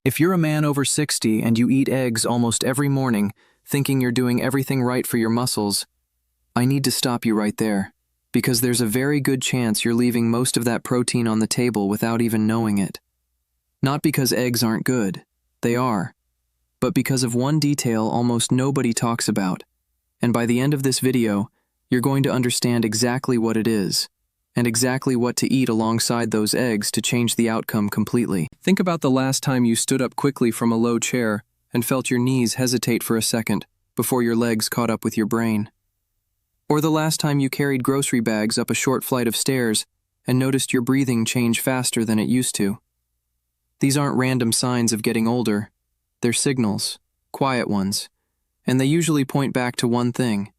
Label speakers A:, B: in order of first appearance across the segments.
A: If you're a man over 60 and you eat eggs almost every morning, thinking you're doing everything right for your muscles, I need to stop you right there, because there's a very good chance you're leaving most of that protein on the table without even knowing it. Not because eggs aren't good, they are, but because of one detail almost nobody talks about. And by the end of this video, you're going to understand exactly what it is, and exactly what to eat alongside those eggs to change the outcome completely. Think about the last time you stood up quickly from a low chair and felt your knees hesitate for a second before your legs caught up with your brain. Or the last time you carried grocery bags up a short flight of stairs and noticed your breathing change faster than it used to. These aren't random signs of getting older. They're signals, quiet ones, and they usually point back to one thing.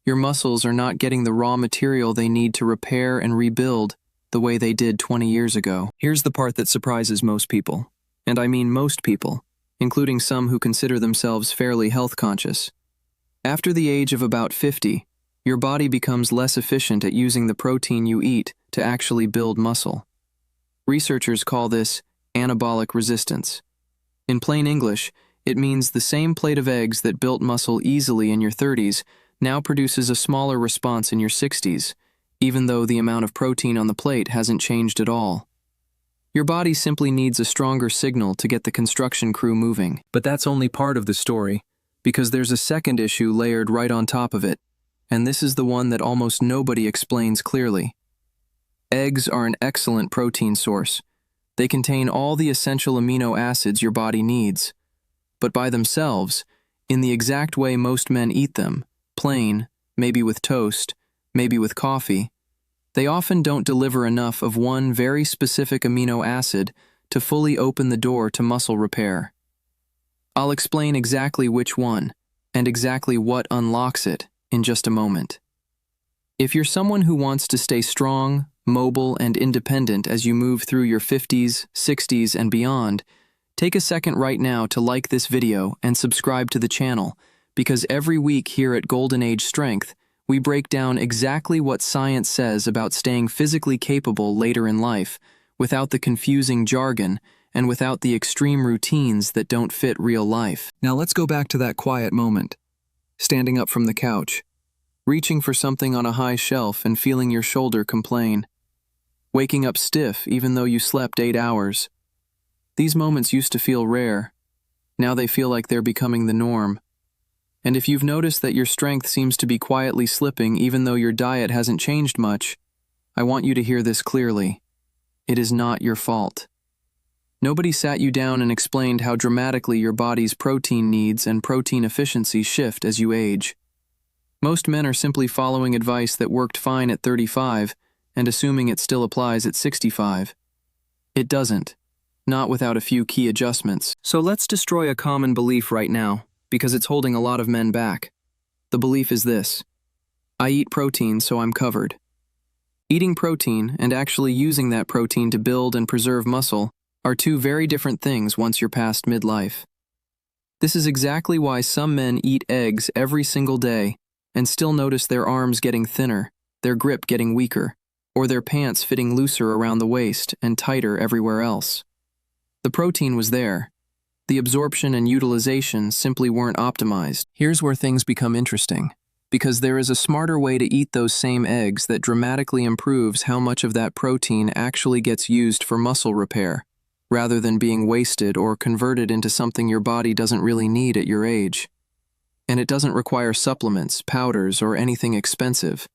A: Your muscles are not getting the raw material they need to repair and rebuild the way they did 20 years ago. Here's the part that surprises most people, and I mean most people, including some who consider themselves fairly health conscious. After the age of about 50, your body becomes less efficient at using the protein you eat to actually build muscle. Researchers call this anabolic resistance. In plain English, it means the same plate of eggs that built muscle easily in your 30s now produces a smaller response in your 60s, even though the amount of protein on the plate hasn't changed at all. Your body simply needs a stronger signal to get the construction crew moving. But that's only part of the story, because there's a second issue layered right on top of it, and this is the one that almost nobody explains clearly. Eggs are an excellent protein source. They contain all the essential amino acids your body needs. But by themselves, in the exact way most men eat them, plain, maybe with toast, maybe with coffee, they often don't deliver enough of one very specific amino acid to fully open the door to muscle repair. I'll explain exactly which one, and exactly what unlocks it, in just a moment. If you're someone who wants to stay strong, mobile, and independent as you move through your 50s, 60s, and beyond, take a second right now to like this video and subscribe to the channel, because every week here at Golden Age Strength, we break down exactly what science says about staying physically capable later in life, without the confusing jargon and without the extreme routines that don't fit real life. Now let's go back to that quiet moment. Standing up from the couch, reaching for something on a high shelf and feeling your shoulder complain. Waking up stiff even though you slept 8 hours. These moments used to feel rare. Now they feel like they're becoming the norm. And if you've noticed that your strength seems to be quietly slipping even though your diet hasn't changed much, I want you to hear this clearly. It is not your fault. Nobody sat you down and explained how dramatically your body's protein needs and protein efficiency shift as you age. Most men are simply following advice that worked fine at 35 and assuming it still applies at 65. It doesn't, not without a few key adjustments. So let's destroy a common belief right now, because it's holding a lot of men back. The belief is this: I eat protein, so I'm covered. Eating protein and actually using that protein to build and preserve muscle are two very different things once you're past midlife. This is exactly why some men eat eggs every single day and still notice their arms getting thinner, their grip getting weaker, or their pants fitting looser around the waist and tighter everywhere else. The protein was there. The absorption and utilization simply weren't optimized. Here's where things become interesting, because there is a smarter way to eat those same eggs that dramatically improves how much of that protein actually gets used for muscle repair, rather than being wasted or converted into something your body doesn't really need at your age. And it doesn't require supplements, powders, or anything expensive.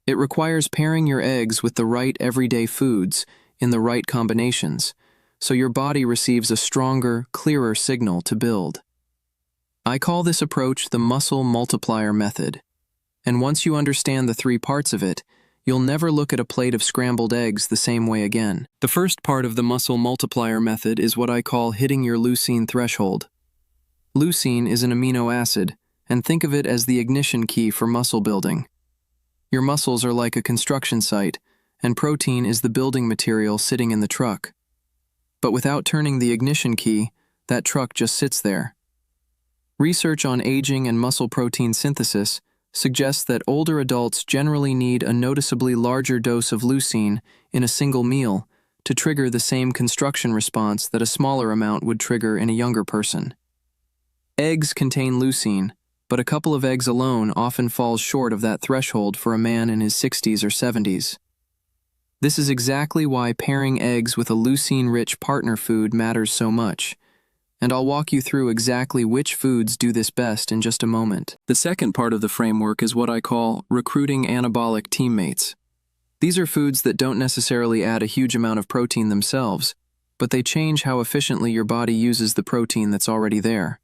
A: It requires pairing your eggs with the right everyday foods in the right combinations, so your body receives a stronger, clearer signal to build. I call this approach the muscle multiplier method. And once you understand the 3 parts of it, you'll never look at a plate of scrambled eggs the same way again. The first part of the muscle multiplier method is what I call hitting your leucine threshold. Leucine is an amino acid, and think of it as the ignition key for muscle building. Your muscles are like a construction site, and protein is the building material sitting in the truck. But without turning the ignition key, that truck just sits there. Research on aging and muscle protein synthesis suggests that older adults generally need a noticeably larger dose of leucine in a single meal to trigger the same construction response that a smaller amount would trigger in a younger person. Eggs contain leucine, but a couple of eggs alone often falls short of that threshold for a man in his 60s or 70s. This is exactly why pairing eggs with a leucine-rich partner food matters so much, and I'll walk you through exactly which foods do this best in just a moment. The second part of the framework is what I call recruiting anabolic teammates. These are foods that don't necessarily add a huge amount of protein themselves, but they change how efficiently your body uses the protein that's already there.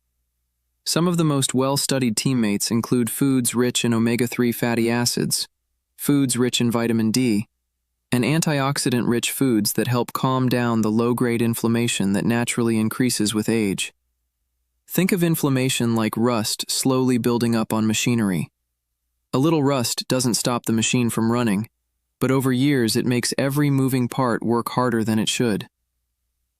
A: Some of the most well-studied teammates include foods rich in omega-3 fatty acids, foods rich in vitamin D, and antioxidant-rich foods that help calm down the low-grade inflammation that naturally increases with age. Think of inflammation like rust slowly building up on machinery. A little rust doesn't stop the machine from running, but over years it makes every moving part work harder than it should.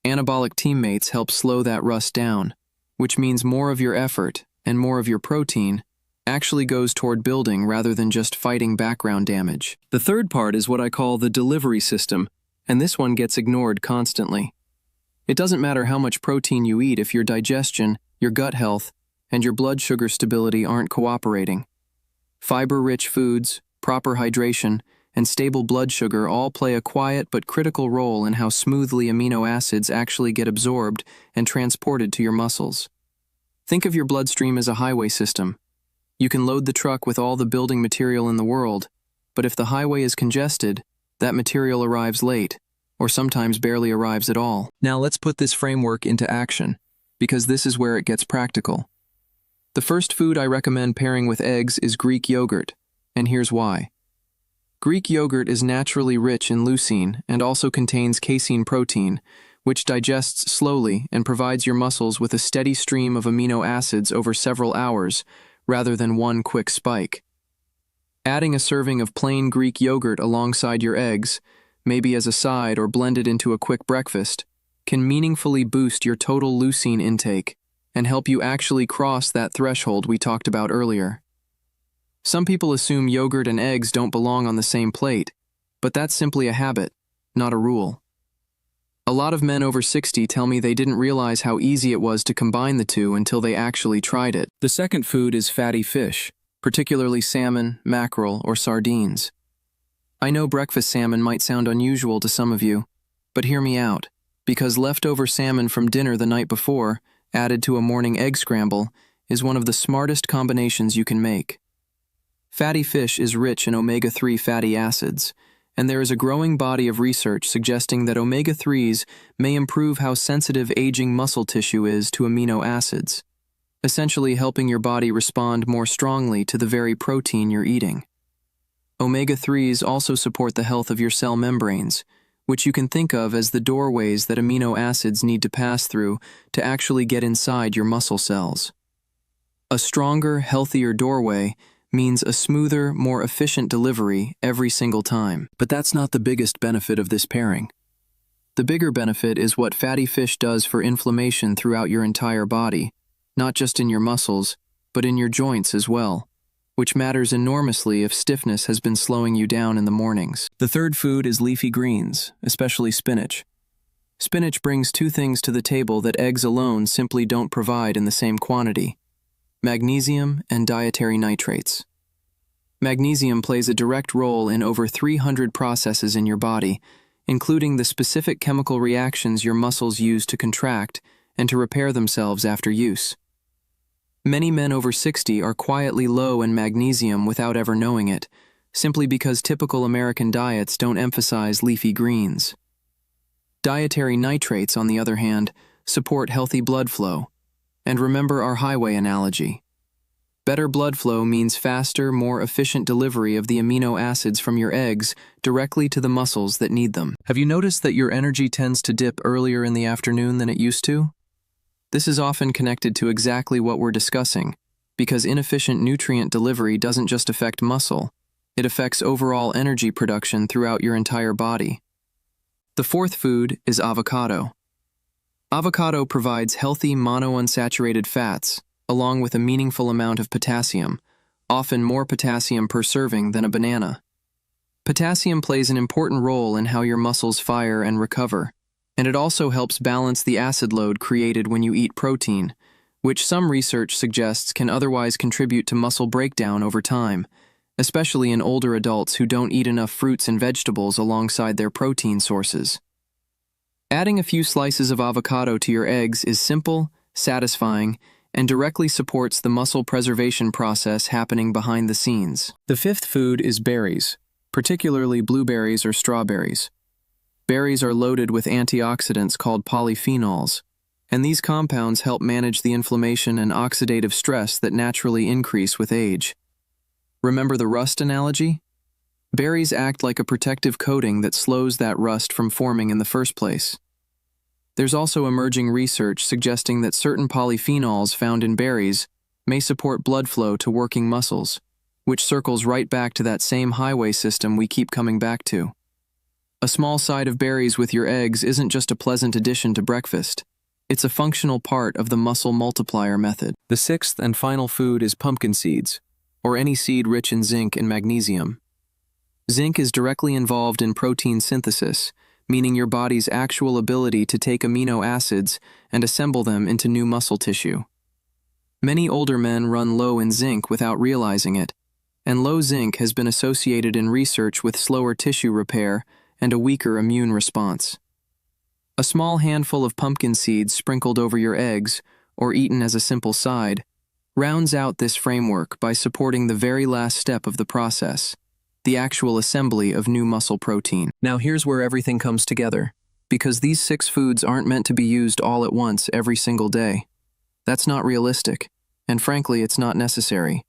A: Anabolic teammates help slow that rust down, which means more of your effort and more of your protein actually goes toward building rather than just fighting background damage. The third part is what I call the delivery system, and this one gets ignored constantly. It doesn't matter how much protein you eat if your digestion, your gut health, and your blood sugar stability aren't cooperating. Fiber-rich foods, proper hydration, and stable blood sugar all play a quiet but critical role in how smoothly amino acids actually get absorbed and transported to your muscles. Think of your bloodstream as a highway system. You can load the truck with all the building material in the world, but if the highway is congested, that material arrives late, or sometimes barely arrives at all. Now let's put this framework into action, because this is where it gets practical. The first food I recommend pairing with eggs is Greek yogurt, and here's why. Greek yogurt is naturally rich in leucine and also contains casein protein, which digests slowly and provides your muscles with a steady stream of amino acids over several hours, rather than one quick spike. Adding a serving of plain Greek yogurt alongside your eggs, maybe as a side or blended into a quick breakfast, can meaningfully boost your total leucine intake and help you actually cross that threshold we talked about earlier. Some people assume yogurt and eggs don't belong on the same plate, but that's simply a habit, not a rule. A lot of men over 60 tell me they didn't realize how easy it was to combine the two until they actually tried it. The second food is fatty fish, particularly salmon, mackerel, or sardines. I know breakfast salmon might sound unusual to some of you, but hear me out, because leftover salmon from dinner the night before, added to a morning egg scramble, is one of the smartest combinations you can make. Fatty fish is rich in omega-3 fatty acids, and there is a growing body of research suggesting that omega-3s may improve how sensitive aging muscle tissue is to amino acids, essentially helping your body respond more strongly to the very protein you're eating. Omega-3s also support the health of your cell membranes, which you can think of as the doorways that amino acids need to pass through to actually get inside your muscle cells. A stronger, healthier doorway means a smoother, more efficient delivery every single time. But that's not the biggest benefit of this pairing. The bigger benefit is what fatty fish does for inflammation throughout your entire body, not just in your muscles, but in your joints as well, which matters enormously if stiffness has been slowing you down in the mornings. The third food is leafy greens, especially spinach. Spinach brings two things to the table that eggs alone simply don't provide in the same quantity: magnesium and dietary nitrates. Magnesium plays a direct role in over 300 processes in your body, including the specific chemical reactions your muscles use to contract and to repair themselves after use. Many men over 60 are quietly low in magnesium without ever knowing it, simply because typical American diets don't emphasize leafy greens. Dietary nitrates, on the other hand, support healthy blood flow. And remember our highway analogy. Better blood flow means faster, more efficient delivery of the amino acids from your eggs directly to the muscles that need them. Have you noticed that your energy tends to dip earlier in the afternoon than it used to? This is often connected to exactly what we're discussing, because inefficient nutrient delivery doesn't just affect muscle, it affects overall energy production throughout your entire body. The fourth food is avocado. Avocado provides healthy monounsaturated fats, along with a meaningful amount of potassium, often more potassium per serving than a banana. Potassium plays an important role in how your muscles fire and recover, and it also helps balance the acid load created when you eat protein, which some research suggests can otherwise contribute to muscle breakdown over time, especially in older adults who don't eat enough fruits and vegetables alongside their protein sources. Adding a few slices of avocado to your eggs is simple, satisfying, and directly supports the muscle preservation process happening behind the scenes. The fifth food is berries, particularly blueberries or strawberries. Berries are loaded with antioxidants called polyphenols, and these compounds help manage the inflammation and oxidative stress that naturally increase with age. Remember the rust analogy? Berries act like a protective coating that slows that rust from forming in the first place. There's also emerging research suggesting that certain polyphenols found in berries may support blood flow to working muscles, which circles right back to that same highway system we keep coming back to. A small side of berries with your eggs isn't just a pleasant addition to breakfast. It's a functional part of the muscle multiplier method. The sixth and final food is pumpkin seeds, or any seed rich in zinc and magnesium. Zinc is directly involved in protein synthesis, meaning your body's actual ability to take amino acids and assemble them into new muscle tissue. Many older men run low in zinc without realizing it, and low zinc has been associated in research with slower tissue repair and a weaker immune response. A small handful of pumpkin seeds sprinkled over your eggs, or eaten as a simple side, rounds out this framework by supporting the very last step of the process, the actual assembly of new muscle protein. Now here's where everything comes together, because these 6 foods aren't meant to be used all at once every single day. That's not realistic, and frankly, it's not necessary.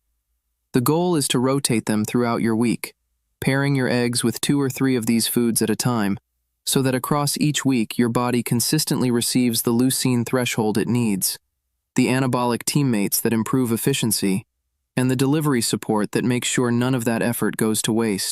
A: The goal is to rotate them throughout your week, pairing your eggs with 2 or 3 of these foods at a time, so that across each week your body consistently receives the leucine threshold it needs, the anabolic teammates that improve efficiency, and the delivery support that makes sure none of that effort goes to waste.